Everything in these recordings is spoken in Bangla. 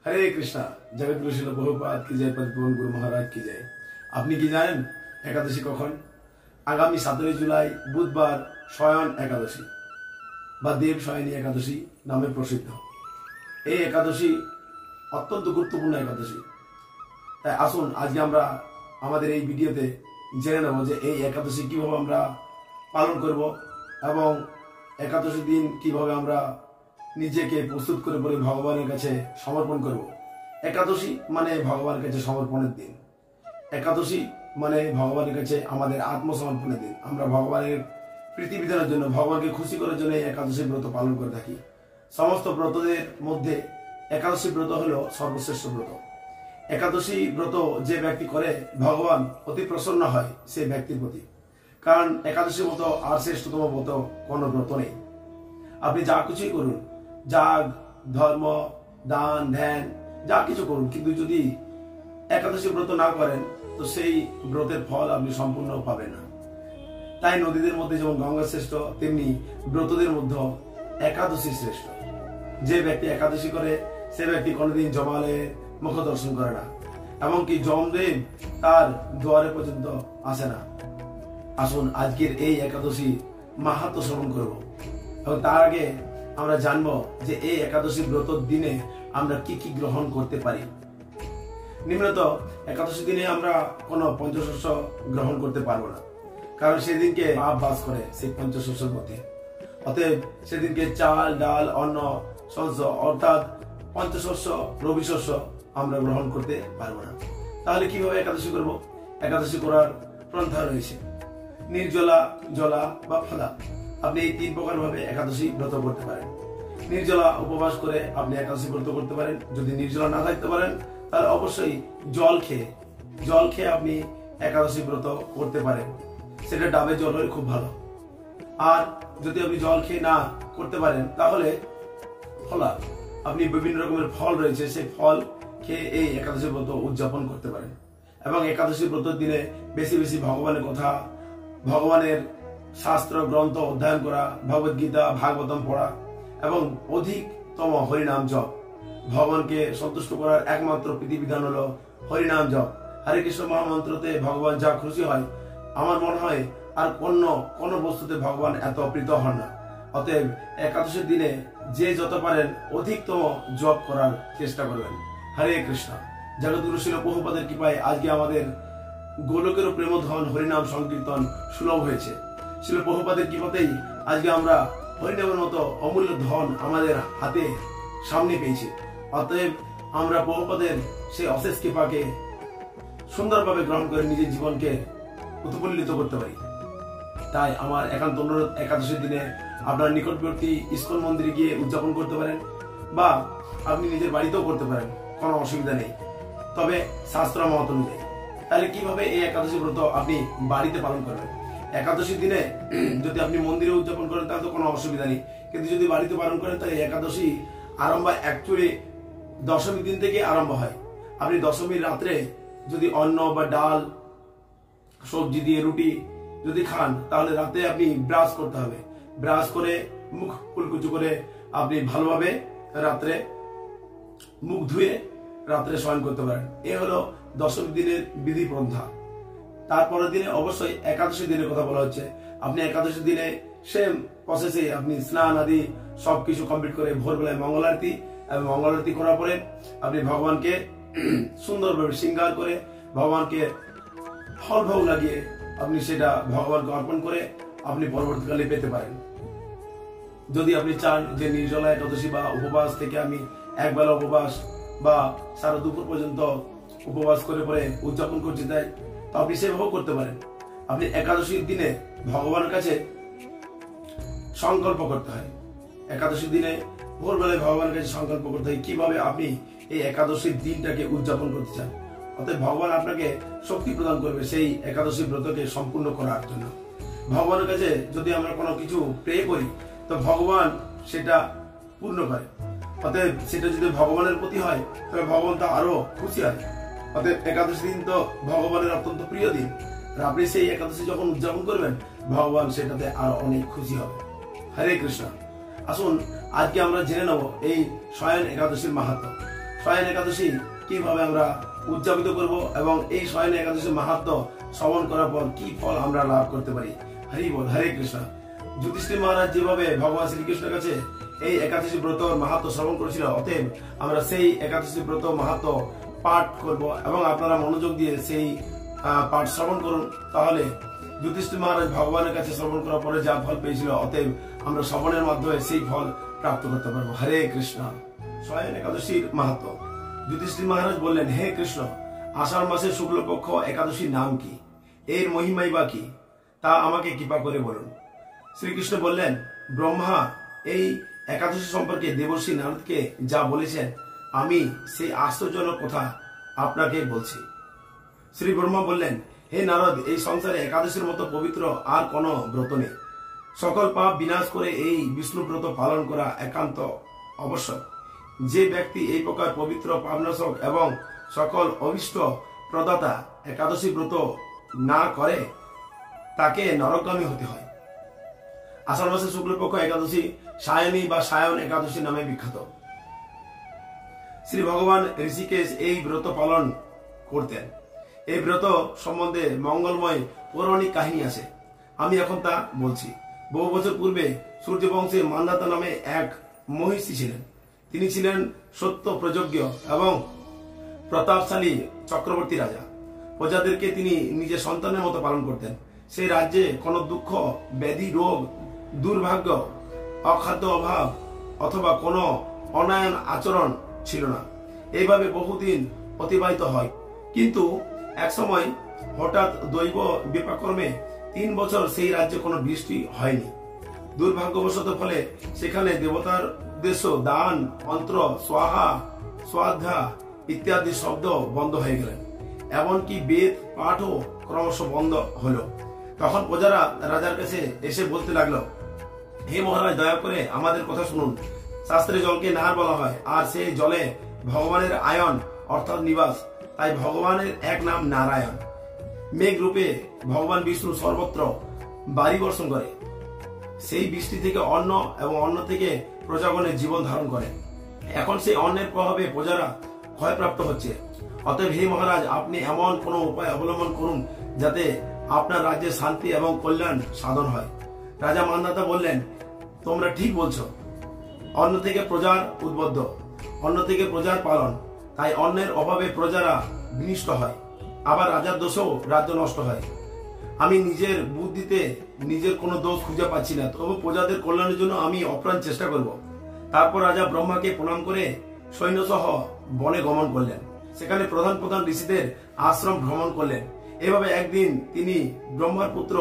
हरे कृष्णा। जगत गुरु शिल प्रभुपाद की जय, पद्मवन गुरु महाराज की जय। আপনি কি জানেন একাদশী কখন? আগামী 17 জুলাই বুধবার শয়ন একাদশী বা দেব শয়নী একাদশী নামে প্রসিদ্ধ। এই একাদশী অত্যন্ত গুরুত্বপূর্ণ একাদশী। তাই আসুন আজকে আমরা আমাদের এই ভিডিওতে জেনে নেব যে এই একাদশী কিভাবে আমরা পালন করব এবং একাদশী দিন কিভাবে আমরা নিজেকে প্রস্তুত করে পরে ভগবানের কাছে সমর্পণ করব। একাদশী মানে ভগবানের কাছে সমর্পণের দিন। একাদশী মানে ভগবানের কাছে আমাদের আত্মসমর্পণের দিন। আমরা ভগবানের প্রীতি বিধানের জন্য, ভগবানকে খুশি করার জন্য এই একাদশী ব্রত পালন করে থাকি। সমস্ত ব্রতদের মধ্যে একাদশী ব্রত হলো সর্বশ্রেষ্ঠ ব্রত। একাদশী ব্রত যে ব্যক্তি করে ভগবান অতি প্রসন্ন হয় সেই ব্যক্তির প্রতি। কারণ একাদশী মতো আর শ্রেষ্ঠতম ব্রত কোনো ব্রত নেই। আপনি যা কিছুই করুন, যাগ, ধর্ম, দান, ধ্যান, যা কিছু করুন, কিন্তু যদি একাদশী ব্রত না করেন তো সেই ব্রতের ফল আপনি সম্পূর্ণ পাবেন না। তাই নদীদের মধ্যে যেমন গঙ্গা শ্রেষ্ঠ, তেমনি ব্রতদের মধ্যে একাদশী শ্রেষ্ঠ। যে ব্যক্তি একাদশী করে সে ব্যক্তি কোনোদিন জমালয়ের মুখ দর্শন করে না, এমনকি যমদেব তার দুয়ারে পর্যন্ত আসে না। আসুন আজকের এই একাদশী মাহাত্ম্য শ্রবণ করব এবং তার আগে আমরা জানবো যে এই একাদশী ব্রতর দিনে আমরা কি কি গ্রহণ করতে পারি। নিম্নত একাদশী দিনে আমরা কোনো পঞ্চশস্য গ্রহণ করতে পারবো না, কারণ সেদিনকে পাপ বাস করে সেই পঞ্চশস্যের মধ্যে। অতএব সেদিনকে চাল, ডাল, অন্ন, শস্য অর্থাৎ পঞ্চশস্য, রবি শস্য আমরা গ্রহণ করতে পারবো না। তাহলে কিভাবে একাদশী করব? একাদশী করার পন্থা রয়েছে নির্জলা, জলা বা ফলা। আপনি এই 3 প্রকার ভাবে একাদশী ব্রত করতে পারেন। নির্জলা উপবাস করে আপনি একাদশী ব্রত করতে পারেন। যদি নির্জলা না থাকতে পারেন তাহলে অবশ্যই জল খেয়ে আপনি একাদশী ব্রত করতে পারেন। সেটা ডাবের জল হলে খুব ভালো। আর যদি আপনি জল খেয়ে না করতে পারেন তাহলে ফলা, আপনি বিভিন্ন রকমের ফল রয়েছে, সেই ফল খেয়ে এই একাদশী ব্রত উদযাপন করতে পারেন। এবং একাদশী ব্রতের দিনে বেশি বেশি ভগবানের কথা, ভগবানের শাস্ত্র গ্রন্থ অধ্যয়ন করা, ভগবদ গীতা, ভাগবতম পড়া এবং অধিকতম হরিনাম জপ। ভগবানকে সন্তুষ্ট করার একমাত্র বিধিবিধান হলো হরিনাম জপ। হরে কৃষ্ণ মহামন্ত্রতে ভগবান যা খুশি হয়, আমার মনে হয় আর কোন বস্তুতে ভগবান এত প্রীত হন না। অতএব একাদশীর দিনে যে যত পারেন অধিকতম জপ করার চেষ্টা করবেন। হরে কৃষ্ণ। জগৎগুরু শিল প্রভুপাদের কৃপায় আজকে আমাদের গোলকেরও প্রেমধন হরিনাম সংকীর্তন সুলভ হয়েছে। শিল প্রভুপাদের কৃপাতেই আজকে আমরা হরিনামের মতো অমূল্য ধন আমাদের হাতে সামনে পেয়েছি। অতএব আমরা প্রভুপাদের সেই অশেষ কৃপাকে সুন্দরভাবে গ্রহণ করে নিজের জীবনকে উৎফুল্লিত করতে পারি। তাই আমার একান্ত অনুরোধ, একাদশীর দিনে আপনার নিকটবর্তী ইস্কন মন্দিরে গিয়ে উদযাপন করতে পারেন বা আপনি নিজের বাড়িতেও করতে পারেন, কোনো অসুবিধা নেই, তবে শাস্ত্র মত অনুযায়ী। তাহলে কিভাবে এই একাদশী ব্রত আপনি বাড়িতে পালন করবেন? একাদশীর দিনে যদি আপনি মন্দিরে উদযাপন করেন তাহলে তো কোনো অসুবিধা নেই, কিন্তু যদি বাড়িতে পালন করেন তাহলে একাদশী আরম্ভ অ্যাকচুয়ালি দশমীর দিন থেকে আরম্ভ হয়। আপনি দশমীর রাত্রে যদি অন্ন বা ডাল, সবজি দিয়ে রুটি যদি খান তাহলে রাতে আপনি ব্রাশ করতে হবে। ব্রাশ করে মুখ কুলকুচু করে আপনি ভালোভাবে রাত্রে মুখ ধুয়ে রাত্রে শয়ন করতে পারেন। এ হলো দশমী দিনের বিধি পন্থা। তারপরের দিনে অবশ্যই একাদশী দিনের কথা বলা হচ্ছে। আপনি একাদশী দিনে সেম প্রসেসে আপনি স্নান আদি সবকিছু কমপ্লিট করে ভোরবেলায় মঙ্গল আরতি, এবং মঙ্গল আরতি করার পরে আপনি ভগবানকে সুন্দরভাবে শৃঙ্গার করে ভগবানকে ফল ভোগ লাগিয়ে আপনি সেটা ভগবানকে অর্পণ করে আপনি পরবর্তীকালে পেতে পারেন। যদি আপনি চান যে নির্জলা একাদশী বা উপবাস থেকে আমি একবেলা উপবাস বা সারা দুপুর পর্যন্ত উপবাস করে পরে উদযাপন করতে চাই, তো আপনি সেভাবেও করতে পারেন। আপনি একাদশীর দিনে ভগবানের কাছে সংকল্প করতে হয়। একাদশীর দিনে ভোরবেলায় ভগবানের কাছে সংকল্প করতে হয় কিভাবে আপনি এই একাদশীর দিনটাকে উদযাপন করতে চান। অতএব ভগবান আপনাকে শক্তি প্রদান করবে সেই একাদশী ব্রতকে সম্পূর্ণ করার জন্য। ভগবানের কাছে যদি আমরা কোনো কিছু প্রে করি তো ভগবান সেটা পূর্ণ করে। অতএব সেটা যদি ভগবানের প্রতি হয় তবে ভগবান তা আরো খুশি হয়। অতএব একাদশী দিন তো ভগবানের অত্যন্ত প্রিয় দিন। আপনি সেই একাদশী যখন উদযাপন করবেন ভগবান সেটাতে আরো অনেক খুশি হবে। হরে কৃষ্ণ। আসুন আজকে আমরা জেনে নেব এই শয়ন একাদশীর মাহাত্ম্য। শয়ন একাদশী কিভাবে আমরা উদযাপিত করব এবং এই শয়ন একাদশীর মাহাত্ম্য শ্রবণ করার পর কি ফল আমরা লাভ করতে পারি। হরি বল, হরে কৃষ্ণ। যুধিষ্ঠির মহারাজ যেভাবে ভগবান শ্রীকৃষ্ণের কাছে এই একাদশী ব্রত মাহাত্ম্য শ্রবণ করেছিল, অতএব আমরা সেই একাদশী ব্রত মাহাত্ম্য পাঠ করব এবং আপনারা মনোযোগ দিয়ে সেই পাঠ শ্রবণ করুন। তাহলে যুধিষ্ঠির মহারাজ ভগবানের কাছে শ্রবণ করার পরে যা ফল পেয়েছিল, অতএব আমরা শ্রবণের মাধ্যমে সেই ফল প্রাপ্ত করতে পারবো। হরে কৃষ্ণ। শয়ন একাদশীর মাহাত্ম্য। যুধিষ্ঠির মহারাজ বললেন, হে কৃষ্ণ, আষাঢ় মাসের শুক্লপক্ষ একাদশীর নাম কি? এর মহিমাই বা কি? তা আমাকে কৃপা করে বলুন। শ্রীকৃষ্ণ বললেন, ব্রহ্মা এই একাদশী সম্পর্কে দেবর্ষি নারদকে যা বলেছেন, আমি সেই আশ্চর্যজনক কথা আপনাকে বলছি। শ্রী ব্রহ্মা বললেন, হে নারদ, এই সংসারে একাদশীর মতো পবিত্র আর কোনো ব্রত নেই। সকল পাপ বিনাশ করে এই বিষ্ণু ব্রত পালন করা একান্ত আবশ্যক। যে ব্যক্তি এই প্রকার পবিত্র পাবনাশক এবং সকল অভিষ্ট প্রদাতা একাদশী ব্রত না করে তাকে নরকগামী হতে হয়। আষাঢ় মাসের শুক্লপক্ষ একাদশী সায়নী বা সায়ন একাদশী নামে বিখ্যাত। শ্রী ভগবান ঋষিকেশ এই ব্রত পালন করতেন। এই ব্রত সম্বন্ধে মঙ্গলময় পৌরাণিক কাহিনী আছে, আমি এখন তা বলছি। বহু বছর পূর্বে সূর্যবংশে মান্ধাতা নামে এক মহিষী ছিলেন। তিনি ছিলেন সত্য প্রযোগ্য এবং প্রতাপশালী চক্রবর্তী রাজা। প্রজাদেরকে তিনি নিজের সন্তানের মতো পালন করতেন। সেই রাজ্যে কোনো দুঃখ, ব্যাধি, রোগ, দুর্ভাগ্য, অখাদ্য অভাব অথবা কোনো অন্যায় আচরণ ছিল না। এইভাবে বহুদিন অতিবাহিত হয়। কিন্তু একসময় হঠাৎ দৈব বিপাকর্মে 3 বছর সেই রাজ্যে কোনো বৃষ্টি হয়নি। দুর্ভাগ্যবশত ফলে সেখানে দেবতার উদ্দেশ্য দান, মন্ত্র, স্বাহা, স্বাধ্যা ইত্যাদি শব্দ বন্ধ হয়ে গেলেন। এমনকি বেদ পাঠও ক্রমশ বন্ধ হলো। তখন প্রজারা রাজার কাছে এসে বলতে লাগলো, হে মহারাজ, দয়া করে আমাদের কথা শুনুন। শাস্ত্রে জলকে নাহার বলা হয়, আর সেই জলে ভগবানের আয়ন অর্থাৎ নিবাস। তাই ভগবানের এক নাম নারায়ণ। মেঘ রূপে ভগবান বিষ্ণু সর্বত্র বাড়ি বর্ষণ করে। সেই বৃষ্টি থেকে অন্ন এবং অন্ন থেকে প্রজাগণের জীবন ধারণ করে। এখন সেই অন্নের প্রভাবে প্রজারা ক্ষয়প্রাপ্ত হচ্ছে। অতএব হে মহারাজ, আপনি এমন কোন উপায় অবলম্বন করুন যাতে আপনার রাজ্যে শান্তি এবং কল্যাণ সাধন হয়। রাজা মান্ধাতা বললেন, তোমরা ঠিক বলছো। অন্ন থেকে প্রজার উদ্বুদ্ধ, অন্ন থেকে প্রজার পালন। তাই অন্নের অভাবে প্রজারা বিনষ্ট হয়। আবার রাজার দোষেও রাজ্য নষ্ট হয়। আমি নিজের বুদ্ধিতে নিজের কোনো দোষ খুঁজে পাচ্ছি না, তবু প্রজাদের কল্যাণের জন্য আমি অপ্রাণ চেষ্টা করব। তারপর রাজা ব্রহ্মাকে প্রণাম করে সৈন্যসহ বনে গমন করলেন। সেখানে প্রধান প্রধান ঋষিদের আশ্রম ভ্রমণ করলেন। এভাবে একদিন তিনি ব্রহ্মার পুত্র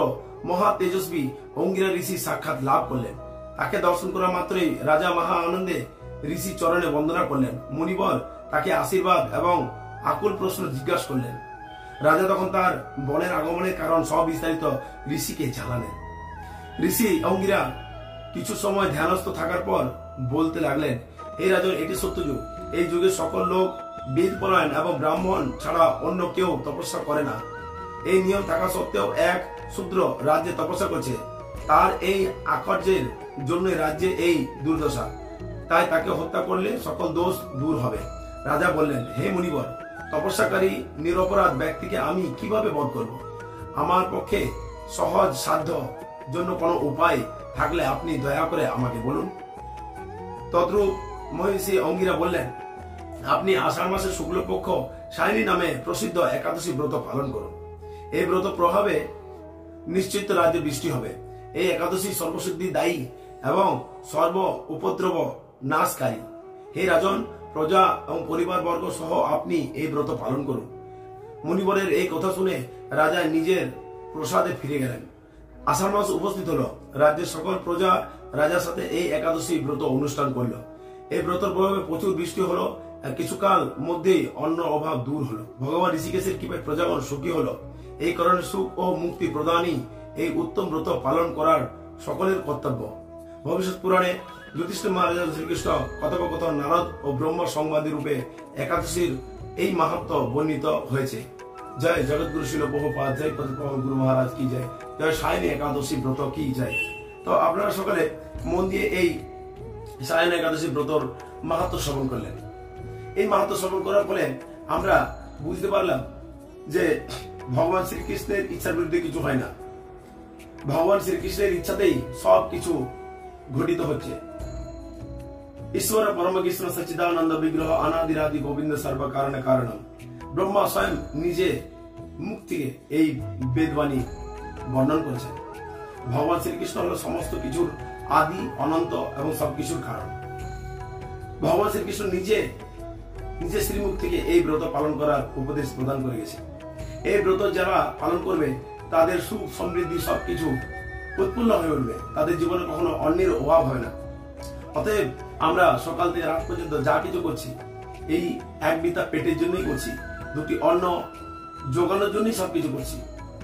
মহা তেজস্বী অঙ্গিরা ঋষি সাক্ষাৎ লাভ করলেন। তাকে দর্শন করা মাত্রই রাজা মহা আনন্দে ঋষি চরণে বন্দনা করলেন। মুনিবর তাকে আশীর্বাদ এবং আকুল প্রশ্ন জিজ্ঞাসা করলেন। রাজা তখন তার বনের আগমনের কারণ সব বিস্তারিত ঋষিকে জানালেন। ঋষি অঙ্গিরা কিছু সময় ধ্যানস্থ থাকার পর বলতে লাগলেন, হে রাজন, এটি সত্য যুগ। এই যুগে সকল লোক বেদ পরায়ণ এবং ব্রাহ্মণ ছাড়া অন্য কেউ তপস্যা করে না। এই নিয়ম থাকা সত্ত্বেও এক শূদ্র রাজ্যে তপস্যা করছে। তার এই আকার্যের জন্য রাজ্যে এই দুর্দশা। তাই তাকে হত্যা করলে সকল দোষ দূর হবে। রাজা বললেন, হে মুনিবর, তপস্যাকারী নিরপরাধ ব্যক্তিকে আমি কিভাবে বধ করব? আমার পক্ষে সহজ সাধ্য জন্য কোনো উপায় থাকলে আপনি দয়া করে আমাকে বলুন। তদ্রূপ মহিষী অঙ্গিরা বললেন, আপনি আষাঢ় মাসের শুক্লপক্ষ সায়নী নামে প্রসিদ্ধ একাদশী ব্রত পালন করুন। এই ব্রত প্রভাবে নিশ্চিত রাজ্যে বৃষ্টি হবে। এই একাদশী সর্বসিদ্ধি দায়ী এবং সর্ব উপদ্রব নাশকারী। হে রাজন, প্রজা এবং পরিবার বর্গ সহ আপনি এই ব্রত পালন করুন। মুনিবরের এই কথা শুনে রাজা নিজের প্রসাদে ফিরে গেলেন। আষাঢ় মাস উপস্থিত হলো। রাজ্যের সকল প্রজা রাজার সাথে এই একাদশী ব্রত অনুষ্ঠান করল। এই ব্রতের প্রভাবে প্রচুর বৃষ্টি হলো। কিছুকাল মধ্যেই অন্ন অভাব দূর হলো। ভগবান ঋষিকেশের কৃপায় প্রজাগণ সুখী হলো। এই কারণে সুখ ও মুক্তি প্রদানই এই উত্তম ব্রত পালন করার সকলের কর্তব্য। ভবিষ্যৎ পুরাণে যুধিষ্ঠির মহারাজ শ্রীকৃষ্ণ কথোপকথন নারদ ও ব্রহ্ম সংবাদী রূপে একাদশীর এই মাহাত্ম্য বর্ণিত হয়েছে। জয় জগৎগুরু শিল প্রভুপাদ, জয় পতিতপাবন গুরু মহারাজ কি জয়, জয় সায়নী একাদশী ব্রত কি জয়। তো আপনারা সকলে মন দিয়ে এই সায়নী একাদশী ব্রতর মাহাত্ম্য শ্রবণ করলেন। এই মাহাত্ম্য শ্রবণ করার ফলে আমরা বুঝতে পারলাম যে ভগবান শ্রীকৃষ্ণের ইচ্ছার বিরুদ্ধে কিছু হয় না, ভগবান শ্রীকৃষ্ণের ইচ্ছাতেই সবকিছু ঘটিত হচ্ছে। ঈশ্বর পরম কৃষ্ণ সচ্চিদানন্দ বিগ্রহ অনাদিরাদি গোবিন্দ সর্ব কারণ কারণম। ব্রহ্মা স্বয়ং নিজে মুখ থেকে এই বেদবাণী বর্ণন করেছেন। ভগবান শ্রীকৃষ্ণ হল সমস্ত কিছুর আদি, অনন্ত এবং সবকিছুর কারণ। ভগবান শ্রীকৃষ্ণ নিজে শ্রীমুখ থেকে এই ব্রত পালন করার উপদেশ প্রদান করে গেছে। এই ব্রত যারা পালন করবে তাদের সুখ সমৃদ্ধি সবকিছু উৎপন্ন হয়ে উঠবে, তাদের জীবনে কখনো অন্যের অভাব হবে না। অতএব আমরা সকাল থেকে রাত পর্যন্ত যা কিছু করছি এই এক বিতা পেটের জন্যই করছি, দুটি অন্ন যোগানোর জন্যই সবকিছু করছি।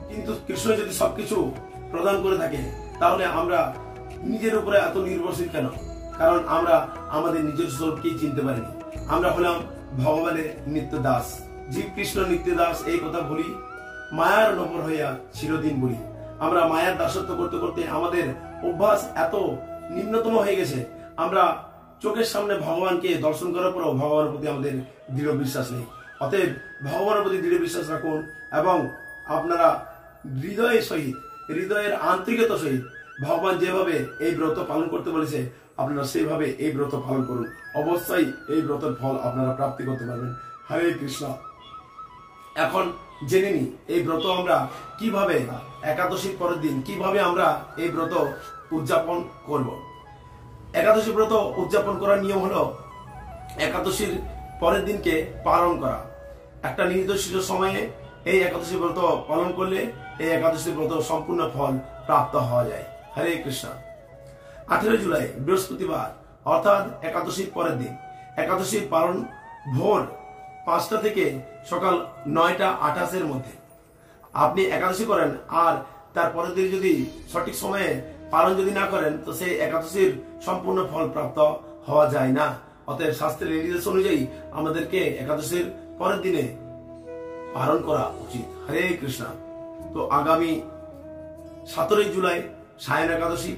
কিন্তু কৃষ্ণ যদি সবকিছু প্রদান করে থাকে তাহলে আমরা নিজের উপরে এত নির্ভরশীল কেন? কারণ আমরা আমাদের নিজের স্বরূপকেই চিনতে পারিনি। আমরা হলাম ভগবানের নিত্য দাস, জীব কৃষ্ণ নিত্য দাস। এই কথা বলি, মায়ার নপর হইয়া চিরদিন বলি। আমরা মায়ার দাসত্ব করতে করতে আমাদের অভ্যাস এত নিম্নতম হয়ে গেছে, আমরা চোখের সামনে ভগবানকে দর্শন করার পরও ভগবানের প্রতি আমাদের দৃঢ় বিশ্বাস নেই। অতএব ভগবানের প্রতি দৃঢ় বিশ্বাস রাখুন এবং আপনারা হৃদয়ের আন্তরিকতার সহিত ভগবান যেভাবে এই ব্রত পালন করতে বলেছে আপনারা সেইভাবে এই ব্রত পালন করুন। অবশ্যই এই ব্রতের ফল আপনারা প্রাপ্তি করতে পারবেন। হরে কৃষ্ণ। এখন জেনে নি এই ব্রত আমরা কিভাবে, একাদশীর পরের দিন কিভাবে আমরা এই ব্রত উদযাপন করব। একাদশী ব্রত উদযাপন করার নিয়ম হলো একাদশীর পরের দিনকে পালন করা। একটা নির্দিষ্ট সময়ে এই একাদশী ব্রত পালন করলে এই একাদশী ব্রত সম্পূর্ণ ফল প্রাপ্ত হওয়া যায়। হরে কৃষ্ণ। 18 জুলাই বৃহস্পতিবার অর্থাৎ একাদশীর পরের দিন। একাদশীর পালন ভোর 5টা থেকে সকাল 9:28 মধ্যে। আপনি একাদশী করেন আর তার পরের দিন যদি সঠিক সময়ে পালন যদি না করেন তো সেই একাদশীর সম্পূর্ণ ফল প্রাপ্ত হওয়া যায় না। অতএব শাস্ত্রের নির্দেশ অনুযায়ী আমাদেরকে একাদশীর পরের দিনে পালন করা উচিত। হরে কৃষ্ণ। তো আগামী 17 জুলাই সায়ন একাদশী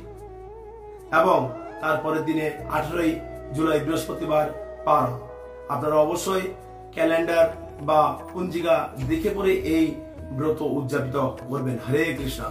এবং তারপরের দিনে 18 জুলাই বৃহস্পতিবার পালন। আপনারা অবশ্যই ক্যালেন্ডার বা পঞ্জিকা দেখে পরে এই ব্রত উদযাপিত করবেন। হরে কৃষ্ণ।